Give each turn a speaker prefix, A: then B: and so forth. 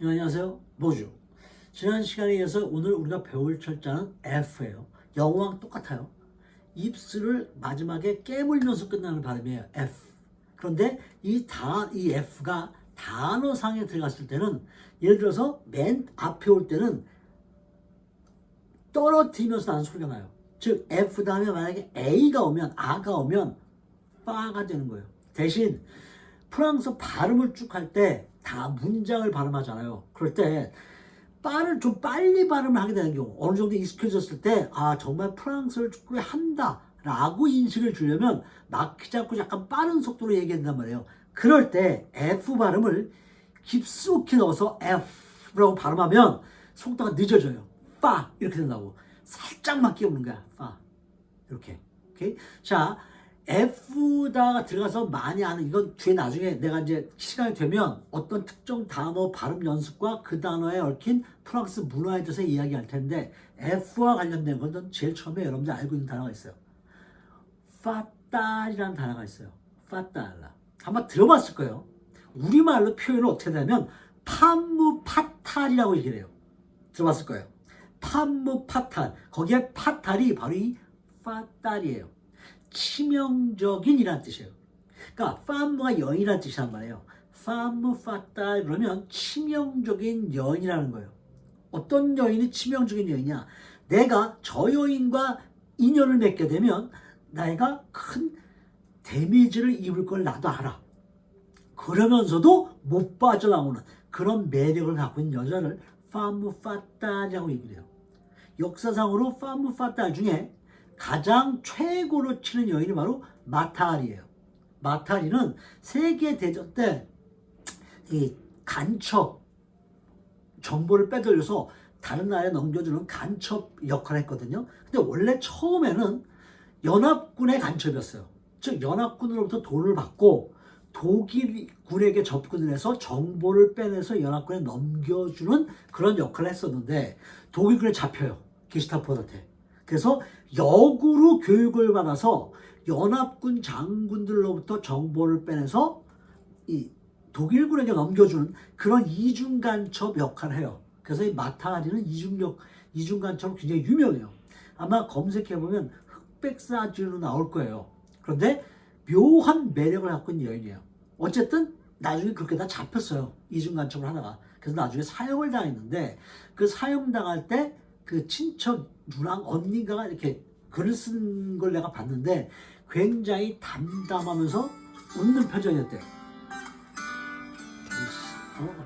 A: 안녕하세요. 모주. 지난 시간에 이어서 오늘 우리가 배울 철자는 F예요. 영어랑 똑같아요. 입술을 마지막에 깨물면서 끝나는 발음이에요. F. 그런데 이 F가 단어상에 들어갔을 때는, 예를 들어서 맨 앞에 올 때는 떨어뜨리면서 나는 소리가 나요. 즉 F 다음에 만약에 A가 오면, A가 오면 파가 되는 거예요. 대신 프랑스 발음을 쭉 할 때 다 문장을 발음하잖아요. 그럴 때 빠를 좀 빨리 발음을 하게 되는 경우, 어느 정도 익숙해졌을 때 정말 프랑스를 꽤 한다 라고 인식을 주려면 막히지 않고 약간 빠른 속도로 얘기한단 말이에요. 그럴 때 F 발음을 깊숙이 넣어서 F라고 발음하면 속도가 늦어져요. 파 이렇게 된다고. 살짝만 끼우는 거야. 파 이렇게. 오케이? 자, F다가 들어가서 많이 아는, 이건 뒤에 나중에 내가 이제 시간이 되면 어떤 특정 단어 발음 연습과 그 단어에 얽힌 프랑스 문화에 대해서 이야기할 텐데, F와 관련된 건 제일 처음에 여러분들 알고 있는 단어가 있어요. 파탈이라는 단어가 있어요. 파탈라. 아마 들어봤을 거예요. 우리말로 표현을 어떻게 하냐면 판무파탈이라고 얘기를 해요. 들어봤을 거예요. 판무파탈. 거기에 파탈이 바로 이 파탈이에요. 치명적인이라는 뜻이에요. 그러니까 파무가 여인이라는 뜻이란 말이에요. 파무 파탈 그러면 치명적인 여인이라는 거예요. 어떤 여인이 치명적인 여인이냐? 내가 저 여인과 인연을 맺게 되면 내가 큰 데미지를 입을 걸 나도 알아. 그러면서도 못 빠져나오는 그런 매력을 갖고 있는 여자를 파무 파탈이라고 얘기를 해요. 역사상으로 파무 파탈 중에 가장 최고로 치는 여인이 바로 마타리예요. 마타리는 세계대전 때 이 간첩 정보를 빼돌려서 다른 나라에 넘겨주는 간첩 역할을 했거든요. 근데 원래 처음에는 연합군의 간첩이었어요. 즉 연합군으로부터 돈을 받고 독일군에게 접근을 해서 정보를 빼내서 연합군에 넘겨주는 그런 역할을 했었는데, 독일군에 잡혀요. 게시타포한테. 그래서 역으로 교육을 받아서 연합군 장군들로부터 정보를 빼내서 이 독일군에게 넘겨주는 그런 이중간첩 역할을 해요. 그래서 이 마타리는 이중간첩으로 굉장히 유명해요. 아마 검색해보면 흑백사지로 나올 거예요. 그런데 묘한 매력을 갖고 있는 여인이에요. 어쨌든 나중에 그렇게 다 잡혔어요. 이중간첩을 하다가. 그래서 나중에 사형을 당했는데, 그 사형당할 때 그 친척 누랑 언니가 이렇게 글을 쓴 걸 내가 봤는데 굉장히 담담하면서 웃는 표정이었대요. 어때?